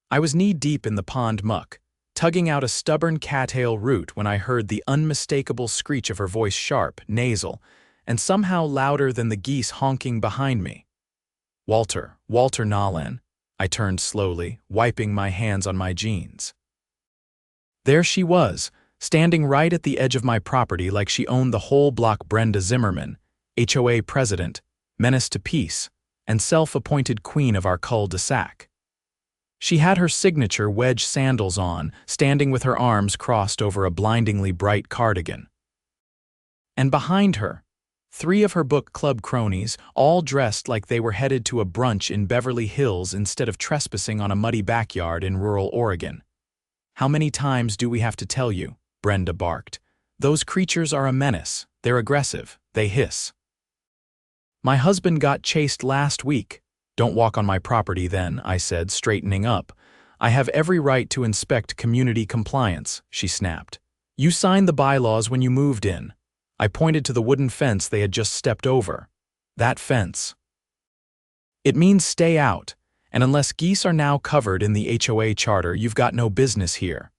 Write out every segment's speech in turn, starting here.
I was knee-deep in the pond muck, tugging out a stubborn cattail root when I heard the unmistakable screech of her voice, sharp, nasal, and somehow louder than the geese honking behind me. Walter Nolan. I turned slowly, wiping my hands on my jeans. There she was, standing right at the edge of my property like she owned the whole block. Brenda Zimmerman, HOA president, menace to peace, and self-appointed queen of our cul-de-sac. She had her signature wedge sandals on, standing with her arms crossed over a blindingly bright cardigan. And behind her, 3 of her book club cronies, all dressed like they were headed to a brunch in Beverly Hills instead of trespassing on a muddy backyard in rural Oregon. "How many times do we have to tell you?" Brenda barked. "Those creatures are a menace. They're aggressive. They hiss." "My husband got chased last week." "Don't walk on my property then," I said, straightening up. "I have every right to inspect community compliance," she snapped. "You signed the bylaws when you moved in." I pointed to the wooden fence they had just stepped over. "That fence. It means stay out, and unless geese are now covered in the HOA charter, you've got no business here."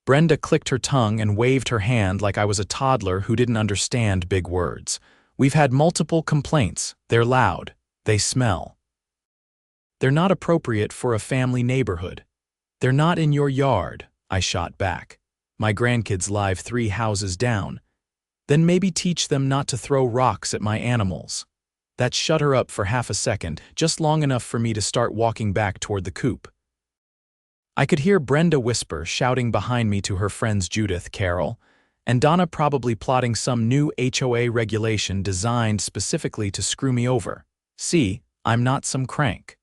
Brenda clicked her tongue and waved her hand like I was a toddler who didn't understand big words. "We've had multiple complaints. They're loud. They smell. They're not appropriate for a family neighborhood. They're not in your yard," I shot back. "My grandkids live 3 houses down. Then maybe teach them not to throw rocks at my animals." That shut her up for half a second, just long enough for me to start walking back toward the coop. I could hear Brenda whisper, shouting behind me to her friends Judith, Carol, and Donna, probably plotting some new HOA regulation designed specifically to screw me over. "See, I'm not some crank.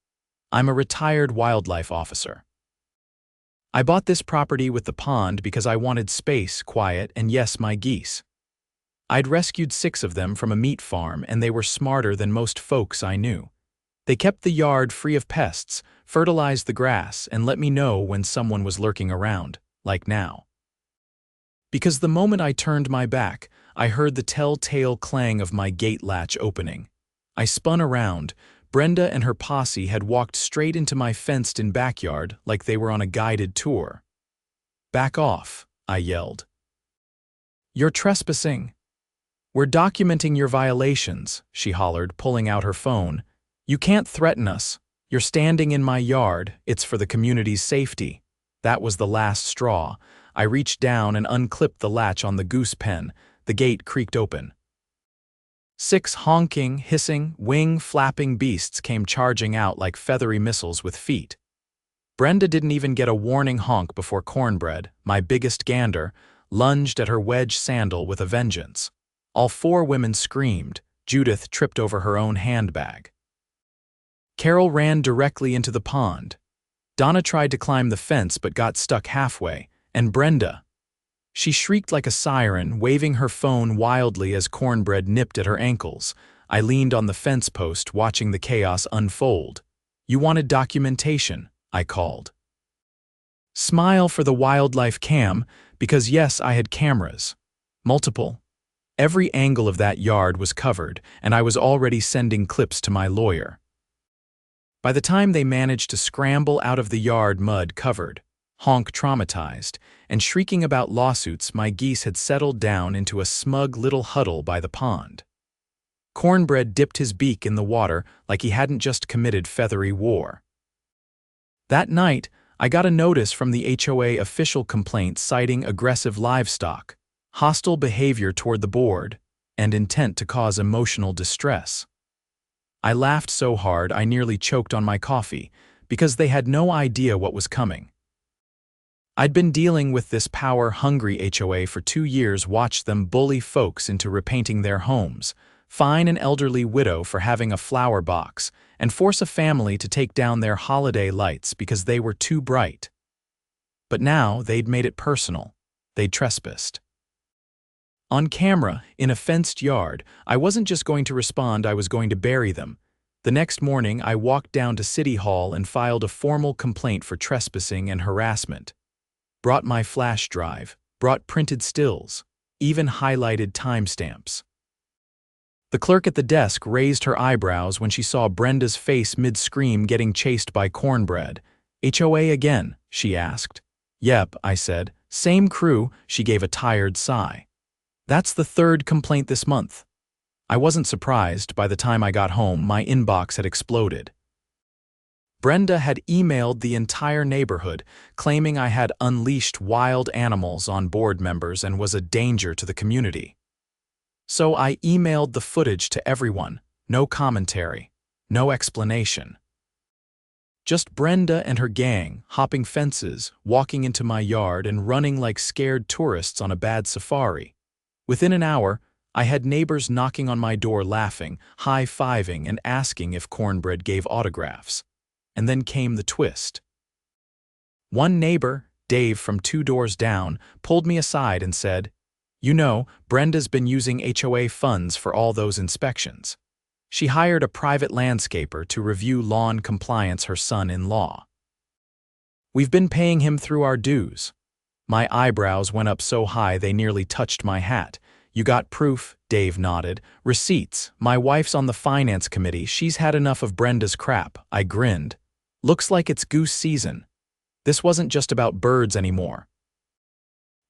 I'm a retired wildlife officer. I bought this property with the pond because I wanted space, quiet, and yes, my geese. I'd rescued 6 of them from a meat farm, and they were smarter than most folks I knew. They kept the yard free of pests, fertilized the grass, and let me know when someone was lurking around, like now. Because the moment I turned my back, I heard the telltale clang of my gate latch opening. I spun around. Brenda and her posse had walked straight into my fenced-in backyard like they were on a guided tour. "Back off," I yelled. "You're trespassing." "We're documenting your violations," she hollered, pulling out her phone. "You can't threaten us. You're standing in my yard. It's for the community's safety." That was the last straw. I reached down and unclipped the latch on the goose pen. The gate creaked open. 6 honking, hissing, wing-flapping beasts came charging out like feathery missiles with feet. Brenda didn't even get a warning honk before Cornbread, my biggest gander, lunged at her wedge sandal with a vengeance. All 4 women screamed. Judith tripped over her own handbag. Carol ran directly into the pond. Donna tried to climb the fence but got stuck halfway, and Brenda. She shrieked like a siren, waving her phone wildly as Cornbread nipped at her ankles. I leaned on the fence post, watching the chaos unfold. "You wanted documentation," I called. Smile for the wildlife cam, because yes, I had cameras. Multiple. Every angle of that yard was covered, and I was already sending clips to my lawyer. By the time they managed to scramble out of the yard mud-covered, honk traumatized, and shrieking about lawsuits, my geese had settled down into a smug little huddle by the pond. Cornbread dipped his beak in the water like he hadn't just committed feathery war. That night, I got a notice from the HOA official complaint citing aggressive livestock, hostile behavior toward the board, and intent to cause emotional distress. I laughed so hard I nearly choked on my coffee, because they had no idea what was coming. I'd been dealing with this power-hungry HOA for 2 years, watched them bully folks into repainting their homes, fine an elderly widow for having a flower box, and force a family to take down their holiday lights because they were too bright. But now they'd made it personal. They'd trespassed. On camera, in a fenced yard, I wasn't just going to respond, I was going to bury them. The next morning, I walked down to City Hall and filed a formal complaint for trespassing and harassment. Brought my flash drive, brought printed stills, even highlighted timestamps. The clerk at the desk raised her eyebrows when she saw Brenda's face mid-scream getting chased by Cornbread, HOA again, she asked. Yep, I said. Same crew, she gave a tired sigh. That's the third complaint this month. I wasn't surprised. By the time I got home, my inbox had exploded. Brenda had emailed the entire neighborhood, claiming I had unleashed wild animals on board members and was a danger to the community. So I emailed the footage to everyone. No commentary, no explanation. Just Brenda and her gang, hopping fences, walking into my yard and running like scared tourists on a bad safari. Within an hour, I had neighbors knocking on my door laughing, high-fiving, and asking if Cornbread gave autographs. And then came the twist. One neighbor, Dave from 2 doors down, pulled me aside and said, "You know, Brenda's been using HOA funds for all those inspections. She hired a private landscaper to review lawn compliance her son-in-law. We've been paying him through our dues." My eyebrows went up so high they nearly touched my hat. "You got proof?" Dave nodded. "Receipts. My wife's on the finance committee. She's had enough of Brenda's crap." I grinned. "Looks like it's goose season." This wasn't just about birds anymore.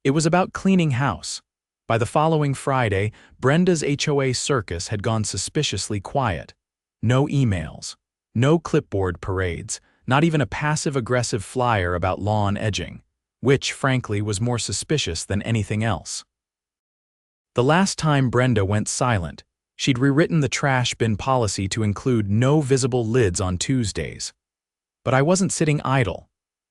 It was about cleaning house. By the following Friday, Brenda's HOA circus had gone suspiciously quiet. No emails, no clipboard parades, not even a passive-aggressive flyer about lawn edging, which, frankly, was more suspicious than anything else. The last time Brenda went silent, she'd rewritten the trash bin policy to include no visible lids on Tuesdays. But I wasn't sitting idle.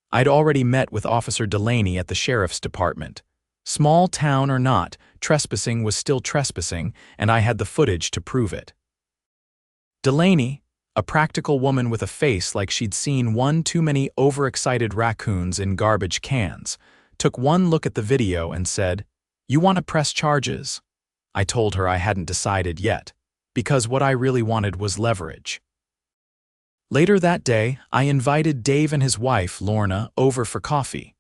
I'd already met with Officer Delaney at the Sheriff's Department. Small town or not, trespassing was still trespassing, and I had the footage to prove it. Delaney, a practical woman with a face like she'd seen one too many overexcited raccoons in garbage cans, took one look at the video and said, "You want to press charges?" I told her I hadn't decided yet, because what I really wanted was leverage. Later that day, I invited Dave and his wife, Lorna, over for coffee.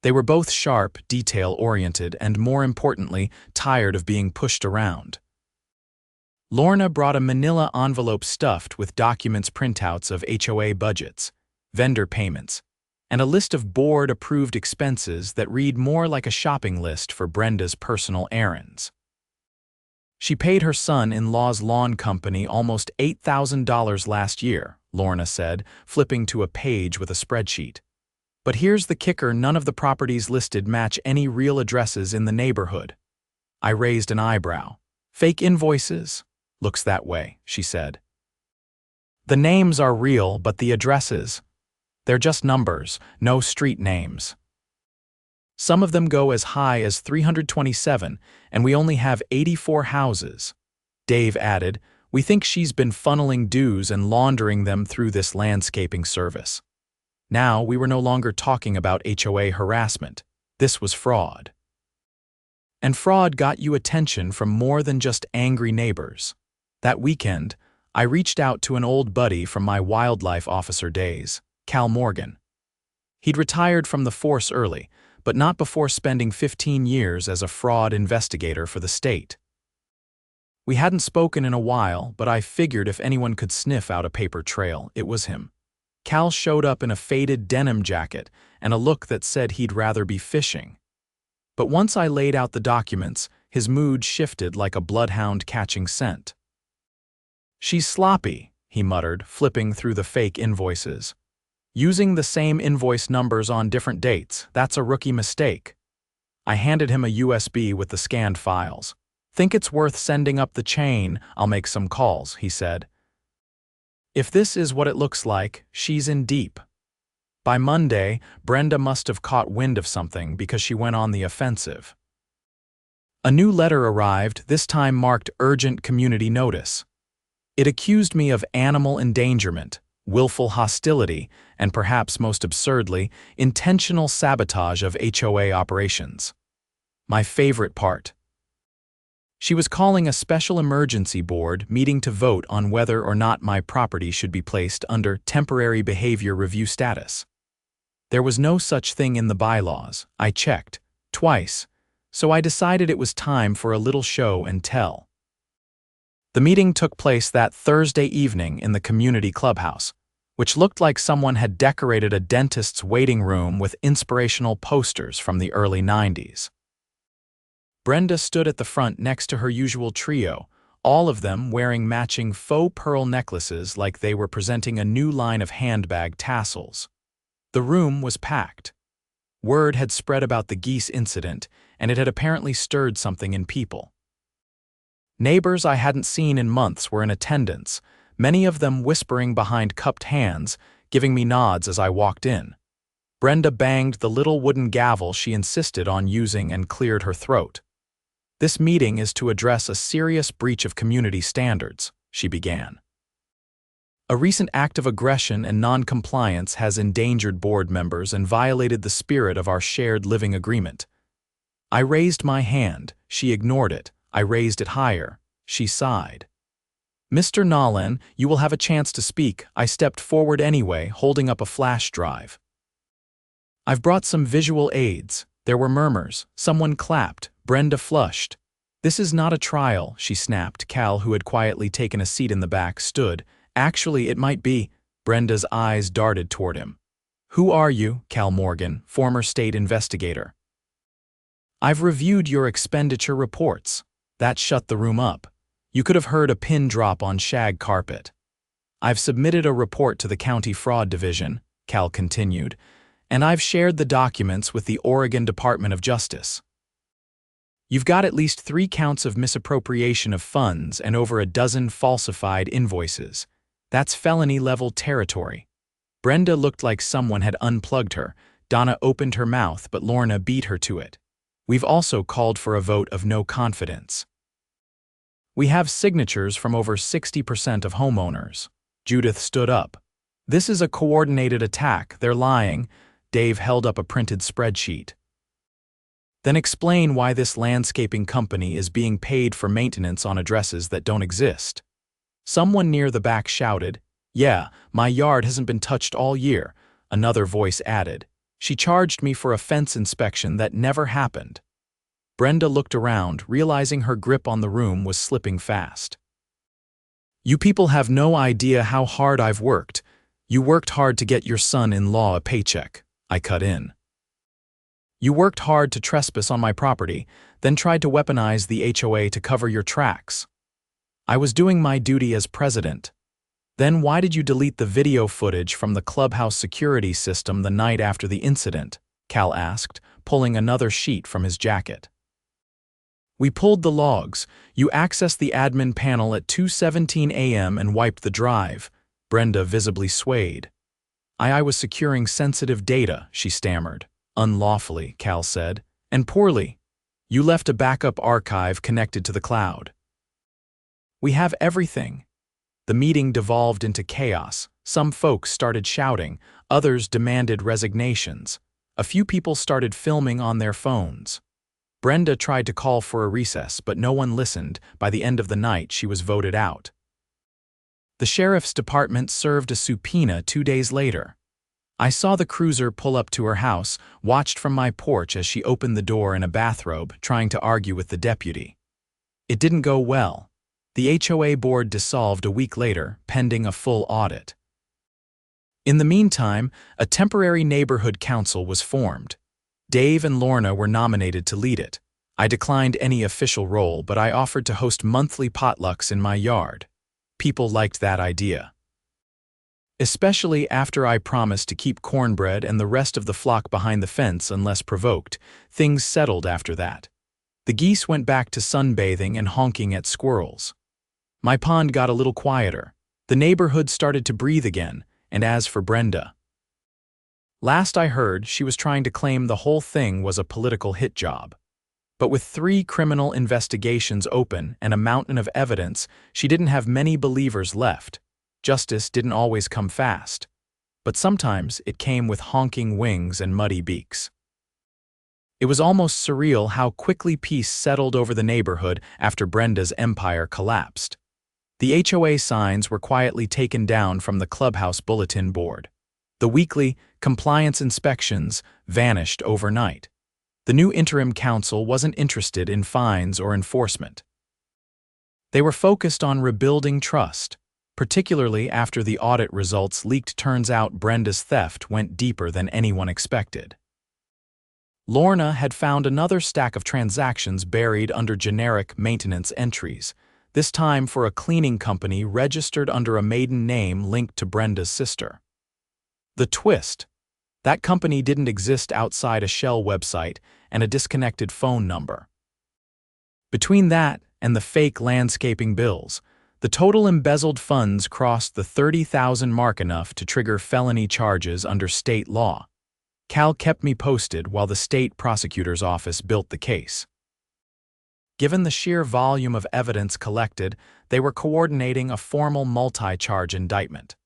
They were both sharp, detail-oriented, and more importantly, tired of being pushed around. Lorna brought a manila envelope stuffed with documents printouts of HOA budgets, vendor payments, and a list of board-approved expenses that read more like a shopping list for Brenda's personal errands. She paid her son-in-law's lawn company almost $8,000 last year, Lorna said, flipping to a page with a spreadsheet. But here's the kicker: none of the properties listed match any real addresses in the neighborhood. I raised an eyebrow. "Fake invoices?" "Looks that way," she said. "The names are real, but the addresses, they're just numbers, no street names. Some of them go as high as 327, and we only have 84 houses." Dave added, "We think she's been funneling dues and laundering them through this landscaping service." Now we were no longer talking about HOA harassment. This was fraud. And fraud got you attention from more than just angry neighbors. That weekend, I reached out to an old buddy from my wildlife officer days, Cal Morgan. He'd retired from the force early, but not before spending 15 years as a fraud investigator for the state. We hadn't spoken in a while, but I figured if anyone could sniff out a paper trail, it was him. Cal showed up in a faded denim jacket and a look that said he'd rather be fishing. But once I laid out the documents, his mood shifted like a bloodhound catching scent. "She's sloppy," he muttered, flipping through the fake invoices. "Using the same invoice numbers on different dates, that's a rookie mistake." I handed him a USB with the scanned files. "Think it's worth sending up the chain? I'll make some calls," he said. If this is what it looks like, she's in deep. By Monday, Brenda must have caught wind of something because she went on the offensive. A new letter arrived, this time marked urgent community notice. It accused me of animal endangerment, willful hostility, and perhaps most absurdly, intentional sabotage of HOA operations. My favorite part. She was calling a special emergency board meeting to vote on whether or not my property should be placed under temporary behavior review status. There was no such thing in the bylaws. I checked, twice, so I decided it was time for a little show and tell. The meeting took place that Thursday evening in the community clubhouse. which looked like someone had decorated a dentist's waiting room with inspirational posters from the early 90s. Brenda stood at the front next to her usual trio, all of them wearing matching faux pearl necklaces like they were presenting a new line of handbag tassels. The room was packed. Word had spread about the Geese incident, and it had apparently stirred something in people. Neighbors I hadn't seen in months were in attendance, many of them whispering behind cupped hands, giving me nods as I walked in. Brenda banged the little wooden gavel she insisted on using and cleared her throat. "This meeting is to address a serious breach of community standards," she began. "A recent act of aggression and non-compliance has endangered board members and violated the spirit of our shared living agreement." I raised my hand. She ignored it. I raised it higher. She sighed. "Mr. Nolan, you will have a chance to speak." I stepped forward anyway, holding up a flash drive. "I've brought some visual aids." There were murmurs. Someone clapped. Brenda flushed. "This is not a trial," she snapped. Cal, who had quietly taken a seat in the back, stood. "Actually, it might be." Brenda's eyes darted toward him. "Who are you?" Cal Morgan, former state investigator. "I've reviewed your expenditure reports." That shut the room up. You could have heard a pin drop on shag carpet. "I've submitted a report to the County Fraud Division," Cal continued, "and I've shared the documents with the Oregon Department of Justice. You've got at least 3 counts of misappropriation of funds and over a dozen falsified invoices. That's felony-level territory." Brenda looked like someone had unplugged her. Donna opened her mouth, but Lorna beat her to it. "We've also called for a vote of no confidence. We have signatures from over 60% of homeowners." Judith stood up. "This is a coordinated attack. They're lying." Dave held up a printed spreadsheet. "Then explain why this landscaping company is being paid for maintenance on addresses that don't exist." Someone near the back shouted, "Yeah, my yard hasn't been touched all year." Another voice added, "She charged me for a fence inspection that never happened." Brenda looked around, realizing her grip on the room was slipping fast. "You people have no idea how hard I've worked. You worked hard to get your son-in-law a paycheck." I cut in. "You worked hard to trespass on my property, then tried to weaponize the HOA to cover your tracks." "I was doing my duty as president." "Then why did you delete the video footage from the clubhouse security system the night after the incident?" Cal asked, pulling another sheet from his jacket. "We pulled the logs. You accessed the admin panel at 2:17 a.m. and wiped the drive." Brenda visibly swayed. I was securing sensitive data," she stammered. "Unlawfully," Cal said. "And poorly. You left a backup archive connected to the cloud." "We have everything." The meeting devolved into chaos. Some folks started shouting, others demanded resignations. A few people started filming on their phones. Brenda tried to call for a recess, but no one listened. By the end of the night, she was voted out. The sheriff's department served a subpoena 2 days later. I saw the cruiser pull up to her house, watched from my porch as she opened the door in a bathrobe, trying to argue with the deputy. It didn't go well. The HOA board dissolved a week later, pending a full audit. In the meantime, a temporary neighborhood council was formed. Dave and Lorna were nominated to lead it. I declined any official role, but I offered to host monthly potlucks in my yard. People liked that idea. Especially after I promised to keep cornbread and the rest of the flock behind the fence unless provoked. Things settled after that. The geese went back to sunbathing and honking at squirrels. My pond got a little quieter. The neighborhood started to breathe again, and as for Brenda, last I heard, she was trying to claim the whole thing was a political hit job. But with 3 criminal investigations open and a mountain of evidence, she didn't have many believers left. Justice didn't always come fast, but sometimes it came with honking wings and muddy beaks. It was almost surreal how quickly peace settled over the neighborhood after Brenda's empire collapsed. The HOA signs were quietly taken down from the clubhouse bulletin board. The weekly compliance inspections vanished overnight. The new interim council wasn't interested in fines or enforcement. They were focused on rebuilding trust. particularly after the audit results leaked. Turns out Brenda's theft went deeper than anyone expected. Lorna had found another stack of transactions buried under generic maintenance entries, this time for a cleaning company registered under a maiden name linked to Brenda's sister. The twist: that company didn't exist outside a shell website and a disconnected phone number. Between that and the fake landscaping bills, the total embezzled funds crossed the $30,000 mark, enough to trigger felony charges under state law. Cal kept me posted while the state prosecutor's office built the case. Given the sheer volume of evidence collected, they were coordinating a formal multi-charge indictment.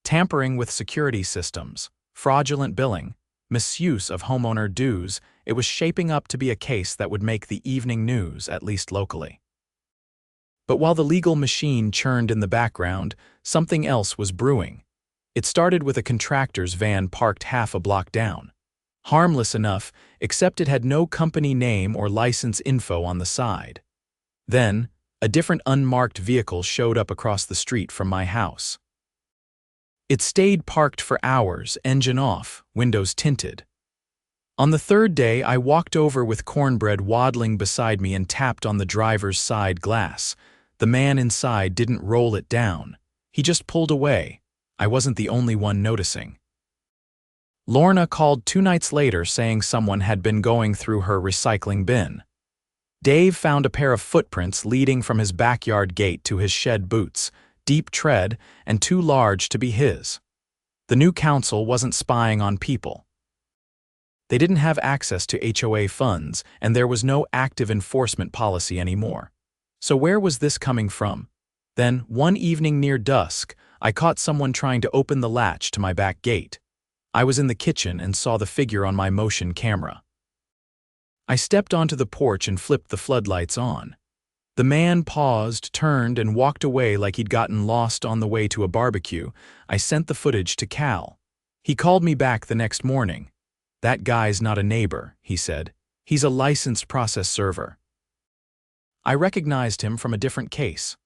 Tampering with security systems, fraudulent billing, misuse of homeowner dues, it was shaping up to be a case that would make the evening news, at least locally. But while the legal machine churned in the background, something else was brewing. It started with a contractor's van parked half a block down. Harmless enough, except it had no company name or license info on the side. Then, a different unmarked vehicle showed up across the street from my house. It stayed parked for hours, engine off, windows tinted. On the third day, I walked over with cornbread waddling beside me and tapped on the driver's side glass. The man inside didn't roll it down. He just pulled away. I wasn't the only one noticing. Lorna called 2 nights later saying someone had been going through her recycling bin. Dave found a pair of footprints leading from his backyard gate to his shed boots, deep tread and too large to be his. The new council wasn't spying on people. They didn't have access to HOA funds, and there was no active enforcement policy anymore. So where was this coming from? Then, one evening near dusk, I caught someone trying to open the latch to my back gate. I was in the kitchen and saw the figure on my motion camera. I stepped onto the porch and flipped the floodlights on. The man paused, turned, and walked away like he'd gotten lost on the way to a barbecue. I sent the footage to Cal. He called me back the next morning. "That guy's not a neighbor," he said. "He's a licensed process server." I recognized him from a different case.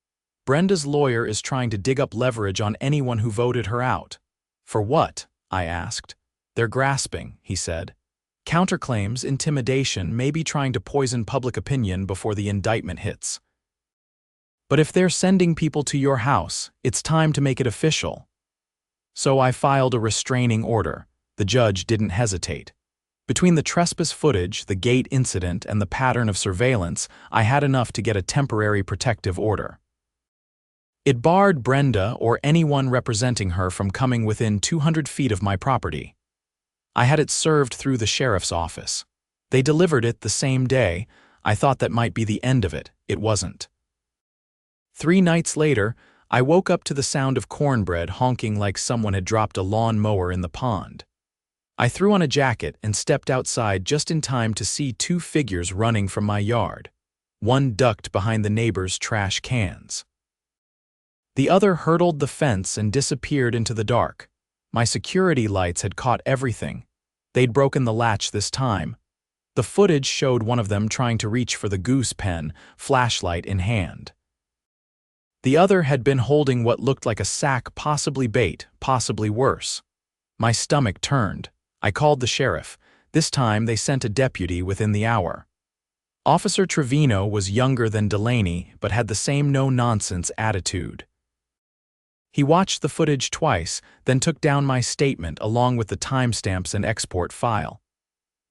Brenda's lawyer is trying to dig up leverage on anyone who voted her out. "For what?" I asked. "They're grasping," he said. "Counterclaims, intimidation, maybe trying to poison public opinion before the indictment hits. But if they're sending people to your house, it's time to make it official." So I filed a restraining order. The judge didn't hesitate. Between the trespass footage, the gate incident, and the pattern of surveillance, I had enough to get a temporary protective order. It barred Brenda or anyone representing her from coming within 200 feet of my property. I had it served through the sheriff's office. They delivered it the same day. I thought that might be the end of it. It wasn't. 3 nights later, I woke up to the sound of cornbread honking like someone had dropped a lawn mower in the pond. I threw on a jacket and stepped outside just in time to see 2 figures running from my yard. One ducked behind the neighbor's trash cans. The other hurdled the fence and disappeared into the dark. My security lights had caught everything. They'd broken the latch this time. The footage showed one of them trying to reach for the goose pen, flashlight in hand. The other had been holding what looked like a sack, possibly bait, possibly worse. My stomach turned. I called the sheriff. This time they sent a deputy within the hour. Officer Trevino was younger than Delaney, but had the same no-nonsense attitude. He watched the footage twice, then took down my statement along with the timestamps and export file.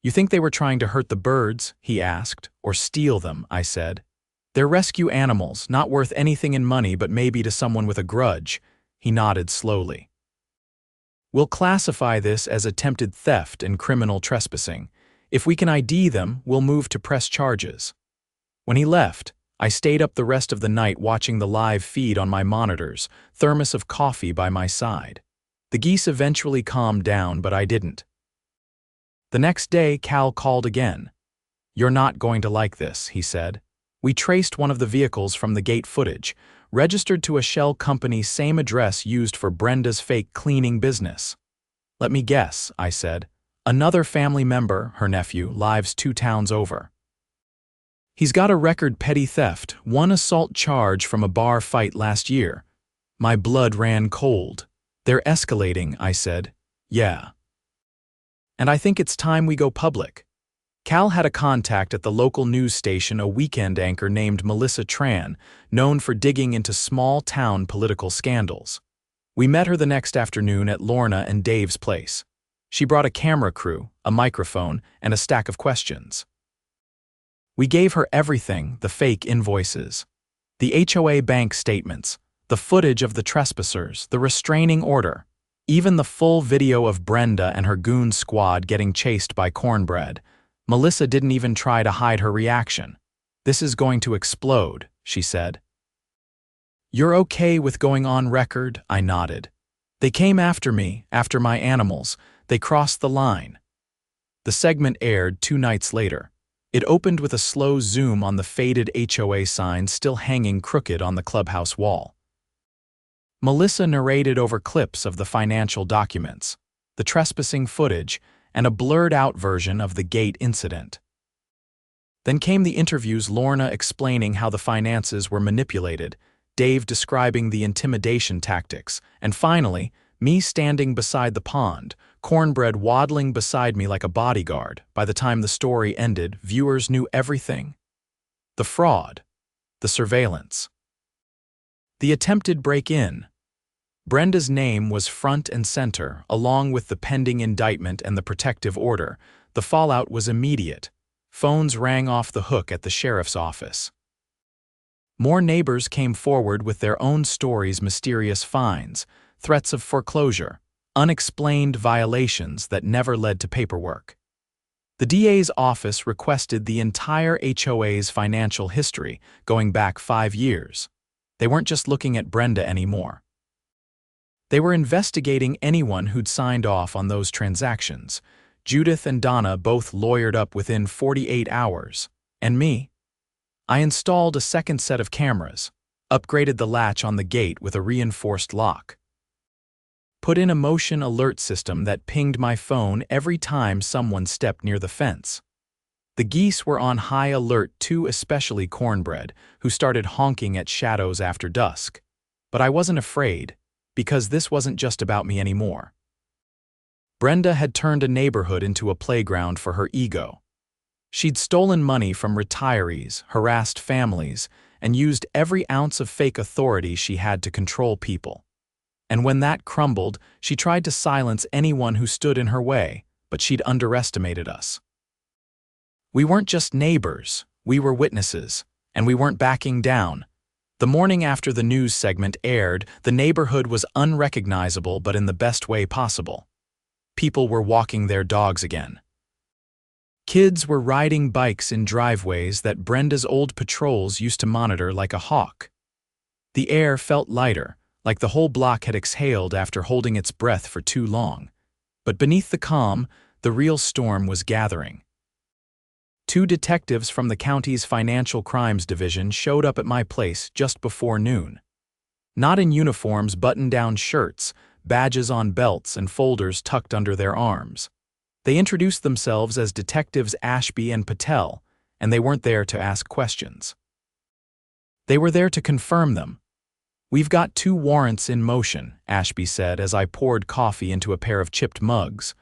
"You think they were trying to hurt the birds?" he asked. "Or steal them," I said. "They're rescue animals, not worth anything in money but maybe to someone with a grudge." He nodded slowly. "We'll classify this as attempted theft and criminal trespassing. If we can ID them, we'll move to press charges." When he left, I stayed up the rest of the night watching the live feed on my monitors, thermos of coffee by my side. The geese eventually calmed down, but I didn't. The next day, Cal called again. "You're not going to like this," he said. "We traced one of the vehicles from the gate footage, registered to a shell company, same address used for Brenda's fake cleaning business." "Let me guess," I said. "Another family member, her nephew, lives 2 towns over. He's got a record petty theft, 1 assault charge from a bar fight last year." My blood ran cold. They're escalating, I said. Yeah. And I think it's time we go public. Cal had a contact at the local news station, a weekend anchor named Melissa Tran, known for digging into small-town political scandals. We met her the next afternoon at Lorna and Dave's place. She brought a camera crew, a microphone, and a stack of questions. We gave her everything, the fake invoices, the HOA bank statements, the footage of the trespassers, the restraining order, even the full video of Brenda and her goon squad getting chased by cornbread. Melissa didn't even try to hide her reaction. "This is going to explode," she said. "You're okay with going on record?" I nodded. "They came after me, after my animals. They crossed the line." The segment aired 2 nights later. It opened with a slow zoom on the faded HOA sign still hanging crooked on the clubhouse wall. Melissa narrated over clips of the financial documents, the trespassing footage, and a blurred-out version of the gate incident. Then came the interviews, Lorna explaining how the finances were manipulated, Dave describing the intimidation tactics, and finally, me standing beside the pond, cornbread waddling beside me like a bodyguard. By the time the story ended, viewers knew everything. The fraud, the surveillance, the attempted break-in. Brenda's name was front and center, along with the pending indictment and the protective order. The fallout was immediate. Phones rang off the hook at the sheriff's office. More neighbors came forward with their own stories, mysterious fines, threats of foreclosure, unexplained violations that never led to paperwork. The DA's office requested the entire HOA's financial history, going back 5 years. They weren't just looking at Brenda anymore. They were investigating anyone who'd signed off on those transactions. Judith and Donna both lawyered up within 48 hours. And me? I installed a second set of cameras, upgraded the latch on the gate with a reinforced lock, put in a motion alert system that pinged my phone every time someone stepped near the fence. The geese were on high alert too, especially cornbread, who started honking at shadows after dusk. But I wasn't afraid, because this wasn't just about me anymore. Brenda had turned a neighborhood into a playground for her ego. She'd stolen money from retirees, harassed families, and used every ounce of fake authority she had to control people. And when that crumbled, she tried to silence anyone who stood in her way, but she'd underestimated us. We weren't just neighbors, we were witnesses, and we weren't backing down. The morning after the news segment aired, the neighborhood was unrecognizable, but in the best way possible. People were walking their dogs again. Kids were riding bikes in driveways that Brenda's old patrols used to monitor like a hawk. The air felt lighter, like the whole block had exhaled after holding its breath for too long. But beneath the calm, the real storm was gathering. 2 detectives from the county's Financial Crimes Division showed up at my place just before noon. Not in uniforms, button-down shirts, badges on belts, and folders tucked under their arms. They introduced themselves as Detectives Ashby and Patel, and they weren't there to ask questions. They were there to confirm them. "We've got 2 warrants in motion," Ashby said as I poured coffee into a pair of chipped mugs.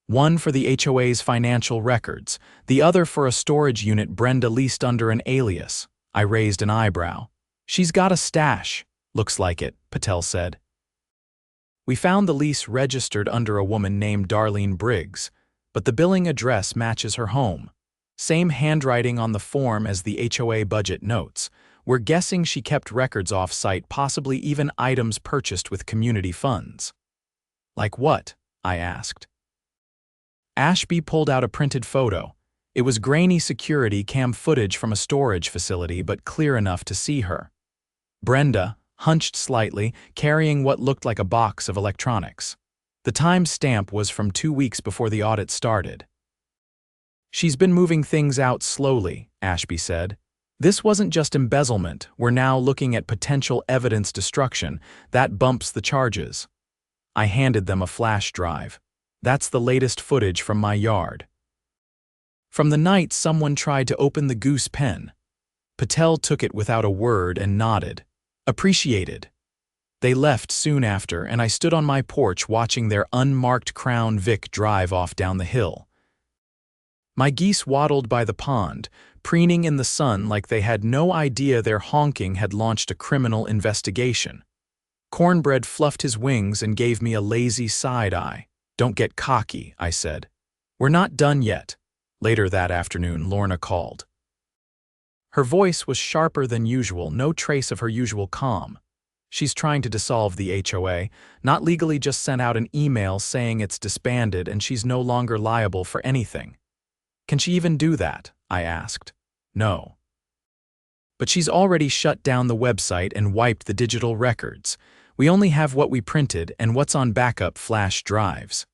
"One for the HOA's financial records, the other for a storage unit Brenda leased under an alias." I raised an eyebrow. "She's got a stash." "Looks like it," Patel said. "We found the lease registered under a woman named Darlene Briggs, but the billing address matches her home. Same handwriting on the form as the HOA budget notes. We're guessing she kept records off-site, possibly even items purchased with community funds." "Like what?" I asked. Ashby pulled out a printed photo. It was grainy security cam footage from a storage facility, but clear enough to see her. Brenda, hunched slightly, carrying what looked like a box of electronics. The time stamp was from 2 weeks before the audit started. "She's been moving things out slowly," Ashby said. "This wasn't just embezzlement. We're now looking at potential evidence destruction. That bumps the charges." I handed them a flash drive. "That's the latest footage from my yard. From the night someone tried to open the Goose pen." Patel took it without a word and nodded. "Appreciated." They left soon after, and I stood on my porch watching their unmarked Crown Vic drive off down the hill. My geese waddled by the pond, preening in the sun like they had no idea their honking had launched a criminal investigation. Cornbread fluffed his wings and gave me a lazy side eye. "Don't get cocky," I said. "We're not done yet." Later that afternoon, Lorna called. Her voice was sharper than usual, no trace of her usual calm. She's trying to dissolve the HOA, not legally, just sent out an email saying it's disbanded and she's no longer liable for anything. Can she even do that? I asked. No. But she's already shut down the website and wiped the digital records. We only have what we printed and what's on backup flash drives.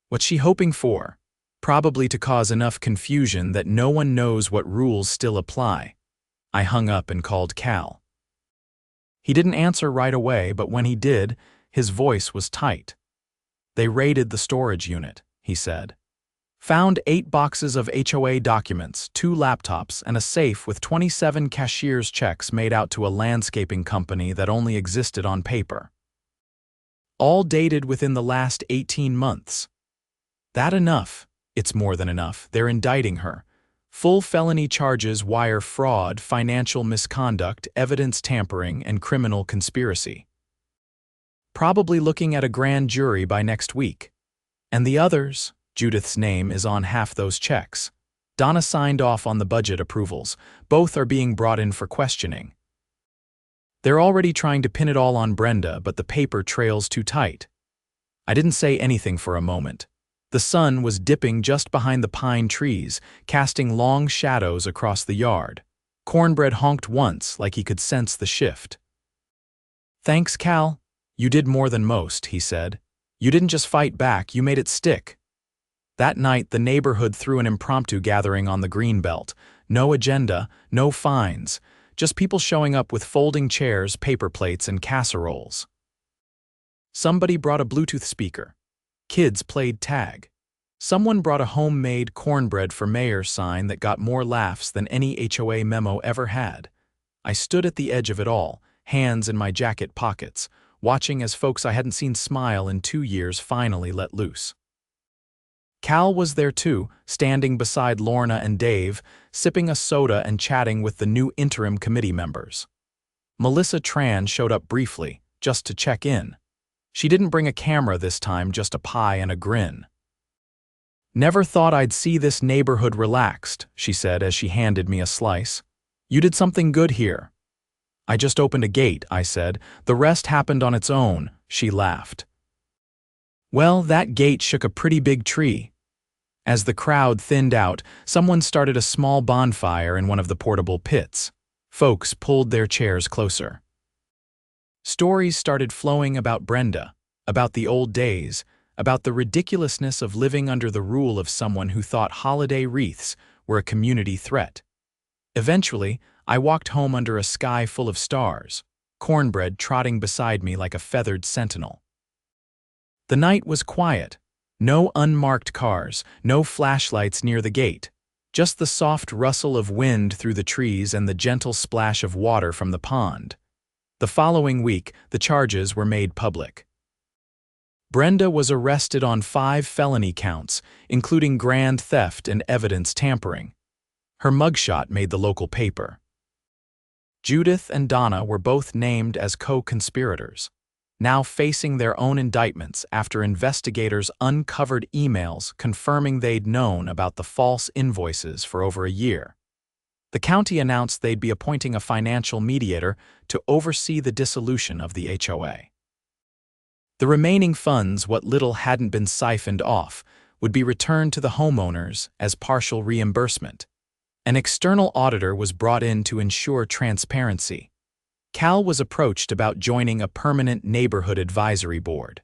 What's she hoping for? Probably to cause enough confusion that no one knows what rules still apply. I hung up and called Cal. He didn't answer right away, but when he did, his voice was tight. "They raided the storage unit," he said. "Found 8 boxes of HOA documents, 2 laptops, and a safe with 27 cashier's checks made out to a landscaping company that only existed on paper. All dated within the last 18 months. That enough? It's more than enough. They're indicting her. Full felony charges: wire fraud, financial misconduct, evidence tampering, and criminal conspiracy. Probably looking at a grand jury by next week. And the others? Judith's name is on half those checks. Donna signed off on the budget approvals. Both are being brought in for questioning. They're already trying to pin it all on Brenda, but the paper trail's too tight." I didn't say anything for a moment. The sun was dipping just behind the pine trees, casting long shadows across the yard. Cornbread honked once, like he could sense the shift. "Thanks, Cal. You did more than most," he said. "You didn't just fight back, you made it stick." That night, the neighborhood threw an impromptu gathering on the Greenbelt. No agenda, no fines, just people showing up with folding chairs, paper plates, and casseroles. Somebody brought a Bluetooth speaker. Kids played tag. Someone brought a homemade cornbread for mayor sign that got more laughs than any HOA memo ever had. I stood at the edge of it all, hands in my jacket pockets, watching as folks I hadn't seen smile in 2 years finally let loose. Cal was there too, standing beside Lorna and Dave, sipping a soda and chatting with the new interim committee members. Melissa Tran showed up briefly, just to check in. She didn't bring a camera this time, just a pie and a grin. "Never thought I'd see this neighborhood relaxed," she said as she handed me a slice. "You did something good here." "I just opened a gate," I said. "The rest happened on its own," she laughed. "Well, that gate shook a pretty big tree." As the crowd thinned out, someone started a small bonfire in one of the portable pits. Folks pulled their chairs closer. Stories started flowing about Brenda, about the old days, about the ridiculousness of living under the rule of someone who thought holiday wreaths were a community threat. Eventually, I walked home under a sky full of stars, Cornbread trotting beside me like a feathered sentinel. The night was quiet. No unmarked cars, no flashlights near the gate, just the soft rustle of wind through the trees and the gentle splash of water from the pond. The following week, the charges were made public. Brenda was arrested on 5 felony counts, including grand theft and evidence tampering. Her mugshot made the local paper. Judith and Donna were both named as co-conspirators, now facing their own indictments after investigators uncovered emails confirming they'd known about the false invoices for over a year. The county announced they'd be appointing a financial mediator to oversee the dissolution of the HOA. The remaining funds, what little hadn't been siphoned off, would be returned to the homeowners as partial reimbursement. An external auditor was brought in to ensure transparency. Cal was approached about joining a permanent neighborhood advisory board.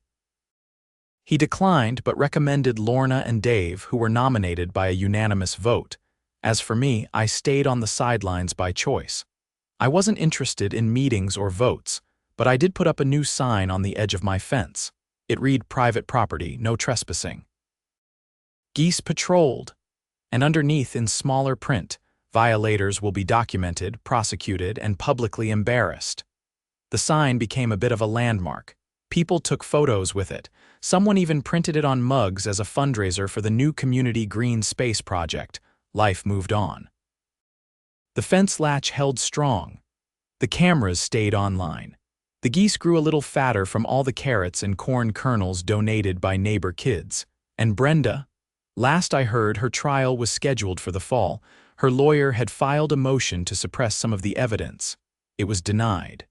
He declined but recommended Lorna and Dave, who were nominated by a unanimous vote. As for me, I stayed on the sidelines by choice. I wasn't interested in meetings or votes, but I did put up a new sign on the edge of my fence. It read "Private property, no trespassing." Geese patrolled, and underneath in smaller print, "Violators will be documented, prosecuted, and publicly embarrassed." The sign became a bit of a landmark. People took photos with it. Someone even printed it on mugs as a fundraiser for the new community green space project. Life moved on. The fence latch held strong. The cameras stayed online. The geese grew a little fatter from all the carrots and corn kernels donated by neighbor kids. And Brenda? Last I heard, her trial was scheduled for the fall. Her lawyer had filed a motion to suppress some of the evidence. It was denied.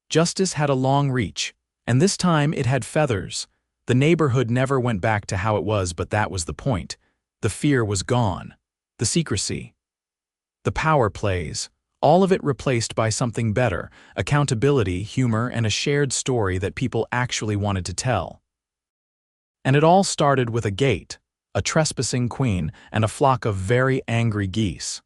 Justice had a long reach, and this time it had feathers. The neighborhood never went back to how it was, but that was the point. The fear was gone. The secrecy. The power plays. All of it replaced by something better: accountability, humor, and a shared story that people actually wanted to tell. And it all started with a gate, a trespassing queen, and a flock of very angry geese.